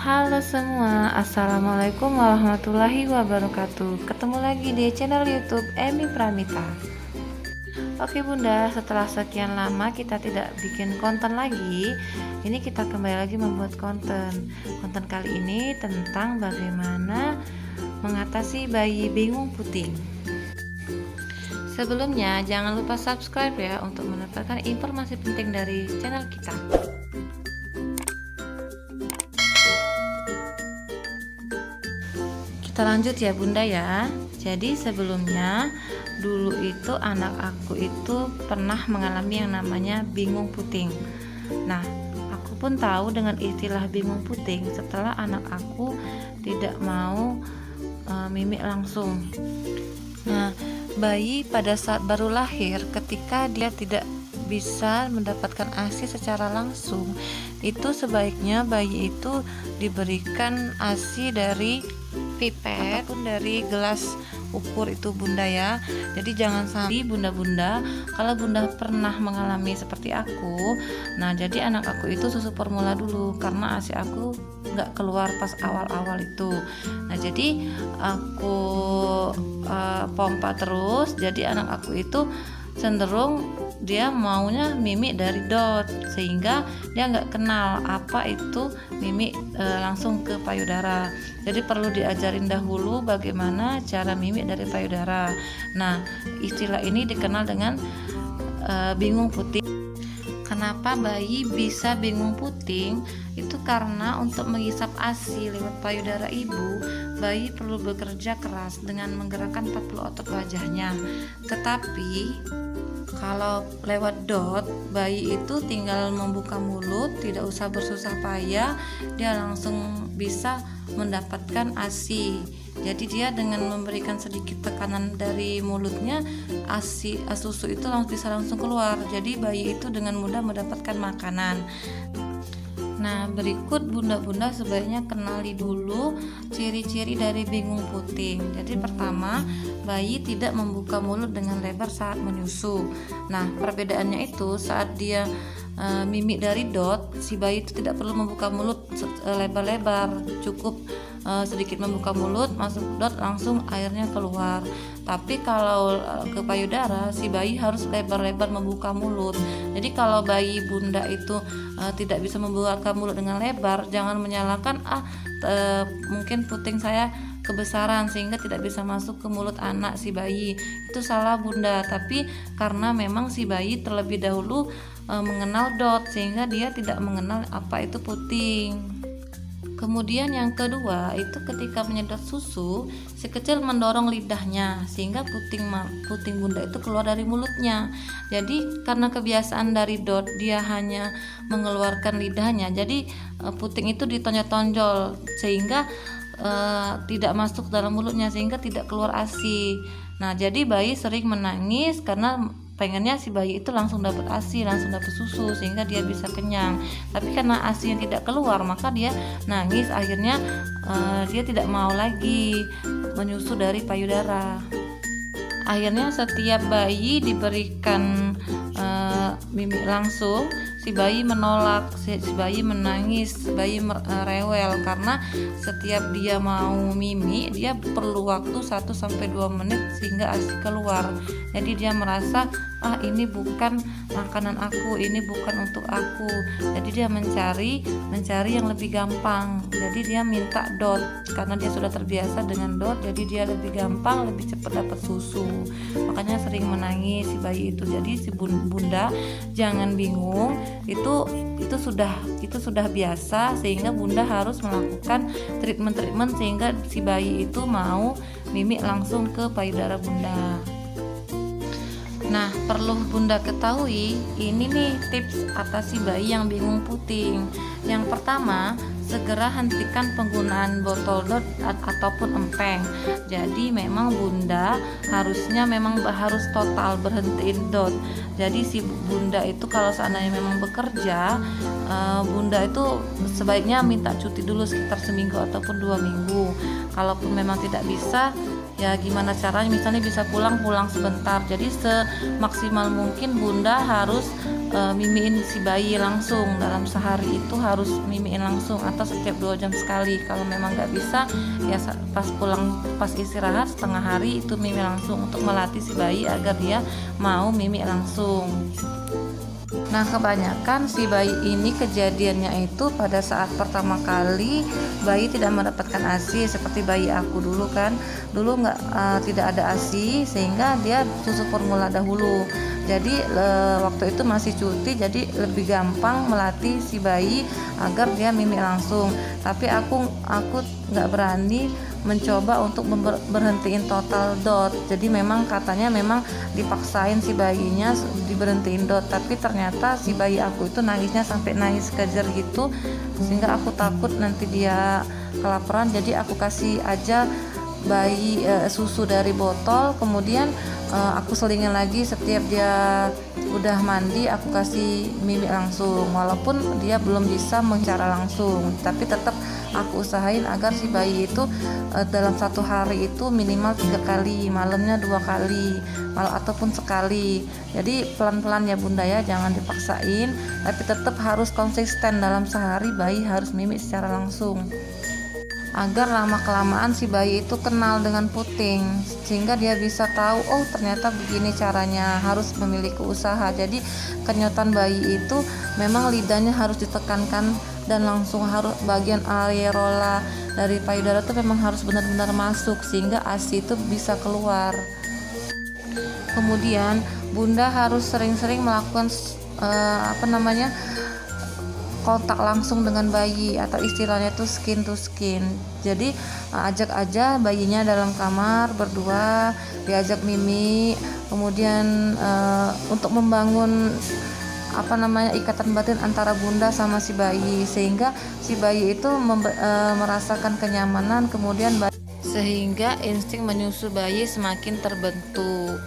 Halo semua, Assalamualaikum warahmatullahi wabarakatuh. Ketemu lagi di channel YouTube Emi Pramita. Oke Bunda, setelah sekian lama kita tidak bikin konten lagi, ini kita kembali lagi membuat konten. Konten kali ini tentang bagaimana mengatasi bayi bingung puting. Sebelumnya jangan lupa subscribe ya untuk mendapatkan informasi penting dari channel kita. Kita lanjut ya Bunda ya. Jadi sebelumnya dulu itu anak aku itu pernah mengalami yang namanya bingung puting. Nah, aku pun tahu dengan istilah bingung puting setelah anak aku tidak mau mimik langsung. Nah, bayi pada saat baru lahir ketika dia tidak bisa mendapatkan ASI secara langsung, itu sebaiknya bayi itu diberikan ASI dari pipet ataupun dari gelas ukur itu Bunda ya. Jadi jangan sampai bunda-bunda, kalau Bunda pernah mengalami seperti aku, nah jadi anak aku itu susu formula dulu karena ASI aku nggak keluar pas awal-awal itu. Nah jadi aku pompa terus, jadi anak aku itu cenderung dia maunya mimik dari dot, sehingga dia nggak kenal apa itu mimik langsung ke payudara. Jadi perlu diajarin dahulu bagaimana cara mimik dari payudara. Nah, istilah ini dikenal dengan bingung puting. Kenapa bayi bisa bingung puting? Itu karena untuk menghisap ASI lewat payudara ibu, bayi perlu bekerja keras dengan menggerakkan 40 otot wajahnya. Tetapi kalau lewat dot, bayi itu tinggal membuka mulut, tidak usah bersusah payah, dia langsung bisa mendapatkan ASI. Jadi dia dengan memberikan sedikit tekanan dari mulutnya, ASI susu itu bisa langsung keluar. Jadi bayi itu dengan mudah mendapatkan makanan. Nah, berikut bunda-bunda sebaiknya kenali dulu ciri-ciri dari bingung puting. Jadi pertama, bayi tidak membuka mulut dengan lebar saat menyusu. Nah, perbedaannya itu saat dia mimik dari dot, si bayi itu tidak perlu membuka mulut lebar-lebar, cukup sedikit membuka mulut, masuk dot langsung airnya keluar. Tapi kalau ke payudara, si bayi harus lebar-lebar membuka mulut. Jadi kalau bayi bunda itu tidak bisa membuka mulut dengan lebar, jangan menyalahkan mungkin puting saya kebesaran sehingga tidak bisa masuk ke mulut anak si bayi. Itu salah bunda, tapi karena memang si bayi terlebih dahulu mengenal dot sehingga dia tidak mengenal apa itu puting. Kemudian yang kedua itu ketika menyedot susu, si kecil mendorong lidahnya sehingga puting bunda itu keluar dari mulutnya. Jadi karena kebiasaan dari dot dia hanya mengeluarkan lidahnya, jadi puting itu ditonjol-tonjol sehingga tidak masuk dalam mulutnya sehingga tidak keluar ASI. Nah jadi bayi sering menangis karena pengennya si bayi itu langsung dapat ASI, langsung dapat susu sehingga dia bisa kenyang. Tapi karena ASI yang tidak keluar, maka dia nangis, akhirnya dia tidak mau lagi menyusu dari payudara. Akhirnya setiap bayi diberikan mimik langsung, si bayi menolak, si bayi menangis, si bayi rewel karena setiap dia mau mimik dia perlu waktu 1-2 menit sehingga ASI keluar. Jadi dia merasa ini bukan makanan aku, ini bukan untuk aku. Jadi dia mencari yang lebih gampang. Jadi dia minta dot karena dia sudah terbiasa dengan dot, jadi dia lebih gampang, lebih cepat dapat susu. Makanya sering menangis si bayi itu. Jadi si bunda jangan bingung, itu sudah biasa sehingga bunda harus melakukan treatment sehingga si bayi itu mau mimik langsung ke payudara bunda. Nah, perlu bunda ketahui, ini nih tips atasi bayi yang bingung puting. Yang pertama, segera hentikan penggunaan botol dot ataupun empeng. Jadi memang bunda harus total berhentiin dot. Jadi si bunda itu kalau seandainya memang bekerja, bunda itu sebaiknya minta cuti dulu sekitar seminggu ataupun 2 minggu. Kalaupun memang tidak bisa, ya gimana caranya, misalnya bisa pulang sebentar. Jadi semaksimal mungkin bunda harus mimiin si bayi langsung dalam sehari, itu harus mimiin langsung atau setiap 2 jam sekali. Kalau memang nggak bisa ya pas pulang, pas istirahat setengah hari itu mimi langsung, untuk melatih si bayi agar dia mau mimi langsung. Nah, kebanyakan si bayi ini kejadiannya itu pada saat pertama kali bayi tidak mendapatkan ASI, seperti bayi aku dulu kan. Dulu tidak ada ASI, sehingga dia susu formula dahulu. Jadi waktu itu masih cuti, jadi lebih gampang melatih si bayi agar dia mimi langsung. Tapi aku nggak berani mencoba untuk berhentiin total dot. Jadi memang katanya memang dipaksain si bayinya diberhentiin dot, tapi ternyata si bayi aku itu nangisnya sampai nangis kejer gitu, sehingga aku takut nanti dia kelaparan. Jadi aku kasih aja bayi susu dari botol, kemudian aku selingin lagi setiap dia udah mandi, aku kasih mimi langsung. Walaupun dia belum bisa mencara langsung, tapi tetap aku usahain agar si bayi itu dalam satu hari itu minimal 3 kali, malamnya 2 kali, ataupun sekali. Jadi pelan-pelan ya bunda ya, jangan dipaksain, tapi tetap harus konsisten. Dalam sehari bayi harus mimi secara langsung, agar lama-kelamaan si bayi itu kenal dengan puting, sehingga dia bisa tahu, oh ternyata begini caranya, harus memiliki usaha. Jadi kenyotan bayi itu memang lidahnya harus ditekankan, dan langsung harus bagian areola dari payudara itu memang harus benar-benar masuk, sehingga ASI itu bisa keluar. Kemudian bunda harus sering-sering melakukan kontak langsung dengan bayi, atau istilahnya itu skin to skin. Jadi ajak aja bayinya dalam kamar berdua, diajak mimi, kemudian untuk membangun ikatan batin antara bunda sama si bayi, sehingga si bayi itu merasakan kenyamanan, kemudian sehingga insting menyusu bayi semakin terbentuk.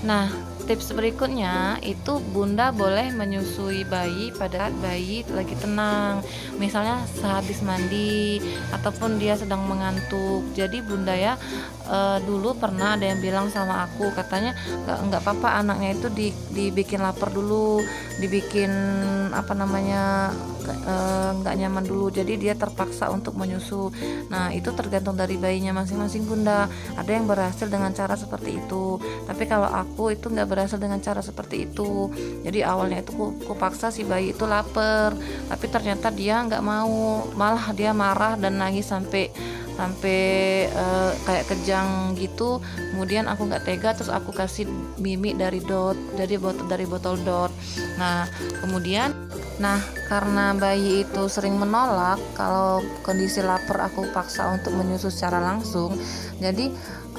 Nah, tips berikutnya itu bunda boleh menyusui bayi pada saat bayi lagi tenang, misalnya sehabis mandi ataupun dia sedang mengantuk. Jadi bunda ya, dulu pernah ada yang bilang sama aku, katanya nggak apa-apa anaknya itu dibikin lapar dulu, dibikin nggak nyaman dulu, jadi dia terpaksa untuk menyusu. Nah, itu tergantung dari bayinya masing-masing bunda. Ada yang berhasil dengan cara seperti itu, tapi kalau aku itu nggak berhasil dengan cara seperti itu. Jadi awalnya itu aku paksa si bayi itu lapar, tapi ternyata dia nggak mau, malah dia marah dan nangis sampai kayak kejang gitu. Kemudian aku nggak tega, terus aku kasih mimi dari botol dot. Nah, karena bayi itu sering menolak kalau kondisi lapar aku paksa untuk menyusu secara langsung, jadi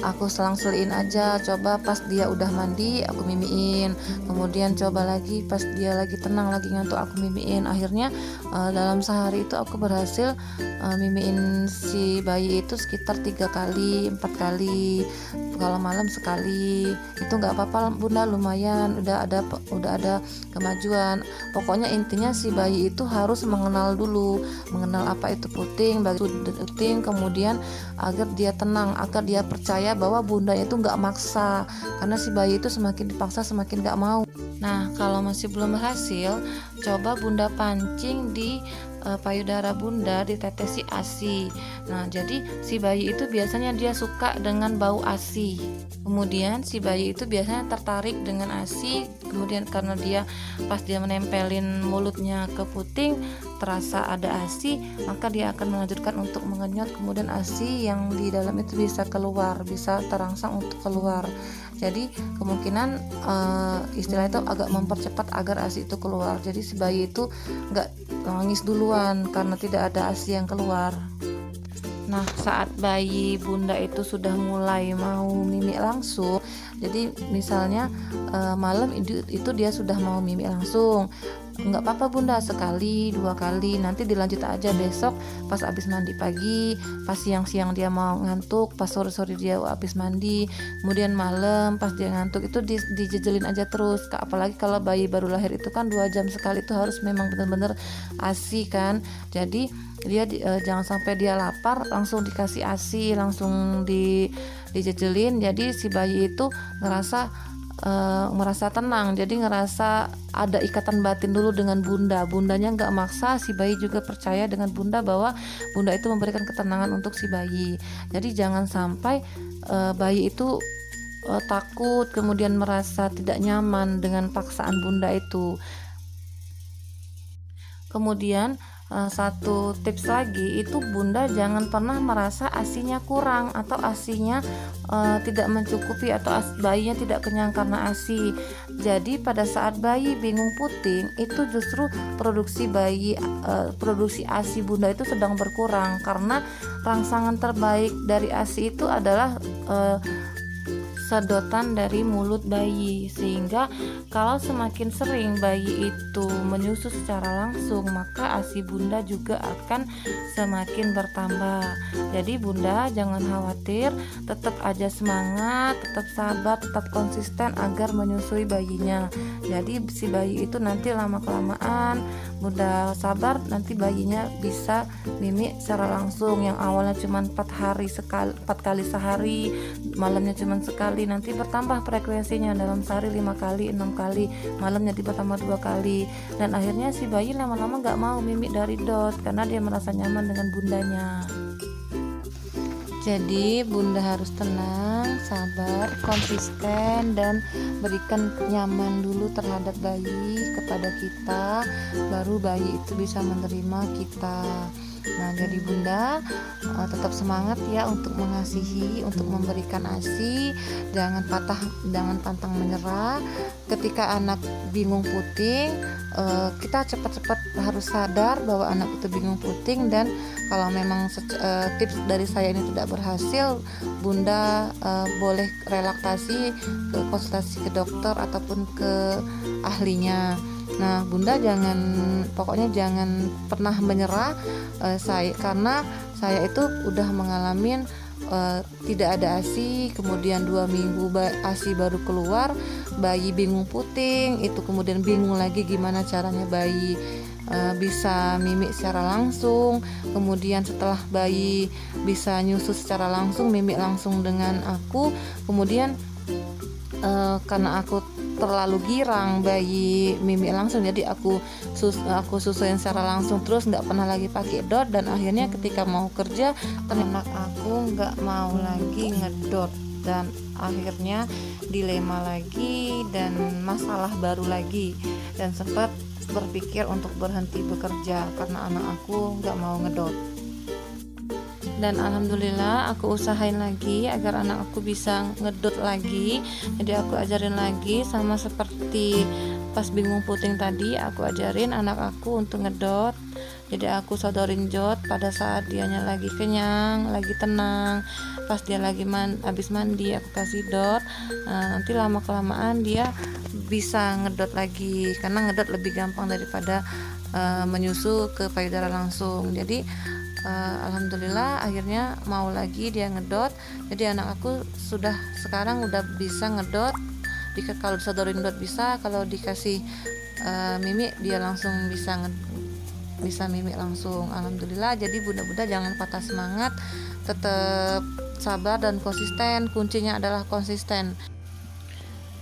aku selang-selin aja. Coba pas dia udah mandi aku mimiin, kemudian coba lagi pas dia lagi tenang, lagi ngantuk, aku mimiin. Akhirnya dalam sehari itu aku berhasil mimiin si bayi itu sekitar 3 kali 4 kali, kalau malam sekali. Itu nggak apa-apa bunda, lumayan udah ada kemajuan. Pokoknya intinya si bayi itu harus mengenal apa itu puting, kemudian agar dia tenang, agar dia percaya bahwa bunda itu nggak maksa, karena si bayi itu semakin dipaksa semakin nggak mau. Nah, kalau masih belum berhasil, coba bunda pancing di payudara bunda, ditetesi ASI. Nah, jadi si bayi itu biasanya dia suka dengan bau ASI. Kemudian si bayi itu biasanya tertarik dengan ASI. Kemudian karena pas dia menempelin mulutnya ke puting, terasa ada ASI, maka dia akan melanjutkan untuk mengenyot. Kemudian ASI yang di dalam itu bisa keluar, bisa terangsang untuk keluar. Jadi kemungkinan istilah itu agak mempercepat agar ASI itu keluar. Jadi si bayi itu nggak nangis duluan karena tidak ada ASI yang keluar. Nah, saat bayi bunda itu sudah mulai mau mimi langsung, jadi misalnya malam itu dia sudah mau mimi langsung, nggak apa-apa bunda, sekali 2 kali, nanti dilanjut aja besok pas habis mandi pagi, pas siang-siang dia mau ngantuk, pas sore-sore dia habis mandi, kemudian malam pas dia ngantuk itu dijejelin aja terus Kak. Apalagi kalau bayi baru lahir itu kan 2 jam sekali, itu harus memang benar-benar ASI kan. Jadi dia jangan sampai dia lapar langsung dikasih ASI, langsung dijejelin. Jadi si bayi itu merasa tenang, jadi ngerasa ada ikatan batin dulu dengan bundanya nggak maksa, si bayi juga percaya dengan bunda bahwa bunda itu memberikan ketenangan untuk si bayi. Jadi jangan sampai bayi itu takut kemudian merasa tidak nyaman dengan paksaan bunda itu. Kemudian satu tips lagi itu bunda jangan pernah merasa asinya kurang atau asinya tidak mencukupi atau bayinya tidak kenyang karena asi. Jadi pada saat bayi bingung puting itu justru produksi asi bunda itu sedang berkurang, karena rangsangan terbaik dari asi itu adalah sedotan dari mulut bayi, sehingga kalau semakin sering bayi itu menyusu secara langsung maka ASI bunda juga akan semakin bertambah. Jadi bunda jangan khawatir, tetap aja semangat, tetap sabar, tetap konsisten agar menyusui bayinya. Jadi si bayi itu nanti lama-kelamaan bunda sabar, nanti bayinya bisa mimi secara langsung. Yang awalnya cuma 4 kali sehari, malamnya cuma sekali, nanti bertambah frekuensinya dalam sehari 5 kali, 6 kali, malamnya bertambah 2 kali, dan akhirnya si bayi lama-lama gak mau mimik dari dot karena dia merasa nyaman dengan bundanya. Jadi bunda harus tenang, sabar, konsisten, dan berikan nyaman dulu terhadap bayi kepada kita, baru bayi itu bisa menerima kita. Nah, jadi bunda tetap semangat ya untuk mengasihi, untuk memberikan ASI, jangan pantang menyerah. Ketika anak bingung puting, kita cepat-cepat harus sadar bahwa anak itu bingung puting, dan kalau memang tips dari saya ini tidak berhasil, bunda boleh relaksasi, konsultasi ke dokter ataupun ke ahlinya. Nah bunda pokoknya jangan pernah menyerah, karena saya itu udah mengalami tidak ada ASI, kemudian 2 minggu ASI baru keluar, bayi bingung puting, itu kemudian bingung lagi gimana caranya bayi bisa mimik secara langsung. Kemudian setelah bayi bisa nyusu secara langsung, mimik langsung dengan aku, kemudian karena aku terlalu girang bayi mimik langsung, jadi aku susuin secara langsung terus, nggak pernah lagi pakai dot, dan akhirnya ketika mau kerja anak aku nggak mau lagi ngedot, dan akhirnya dilema lagi dan masalah baru lagi, dan sempat berpikir untuk berhenti bekerja karena anak aku nggak mau ngedot. Dan alhamdulillah aku usahain lagi agar anak aku bisa ngedot lagi. Jadi aku ajarin lagi, sama seperti pas bingung puting tadi, aku ajarin anak aku untuk ngedot. Jadi aku sodorin jod pada saat dianya lagi kenyang, lagi tenang. Pas dia lagi habis mandi aku kasih dot. Nanti lama kelamaan dia bisa ngedot lagi, karena ngedot lebih gampang daripada menyusu ke payudara langsung. Jadi alhamdulillah akhirnya mau lagi dia ngedot. Jadi anak aku sekarang udah bisa ngedot. Kalau disodorin dot bisa, kalau dikasih mimik dia langsung bisa mimik langsung. Alhamdulillah. Jadi bunda-bunda jangan patah semangat, tetap sabar dan konsisten. Kuncinya adalah konsisten.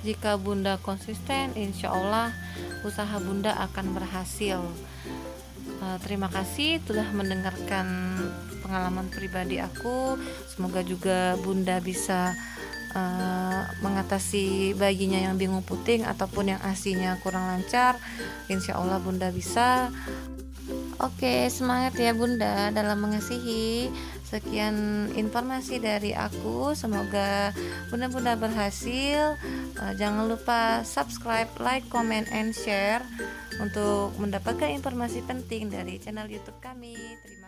Jika bunda konsisten, insya Allah usaha bunda akan berhasil. Terima kasih telah mendengarkan pengalaman pribadi aku. Semoga juga bunda bisa mengatasi bayinya yang bingung puting ataupun yang asinya kurang lancar. Insya Allah bunda bisa. Oke, semangat ya bunda dalam mengasihi. Sekian informasi dari aku, semoga bunda-bunda berhasil. Jangan lupa subscribe, like, comment, and share untuk mendapatkan informasi penting dari channel YouTube kami. Terima kasih.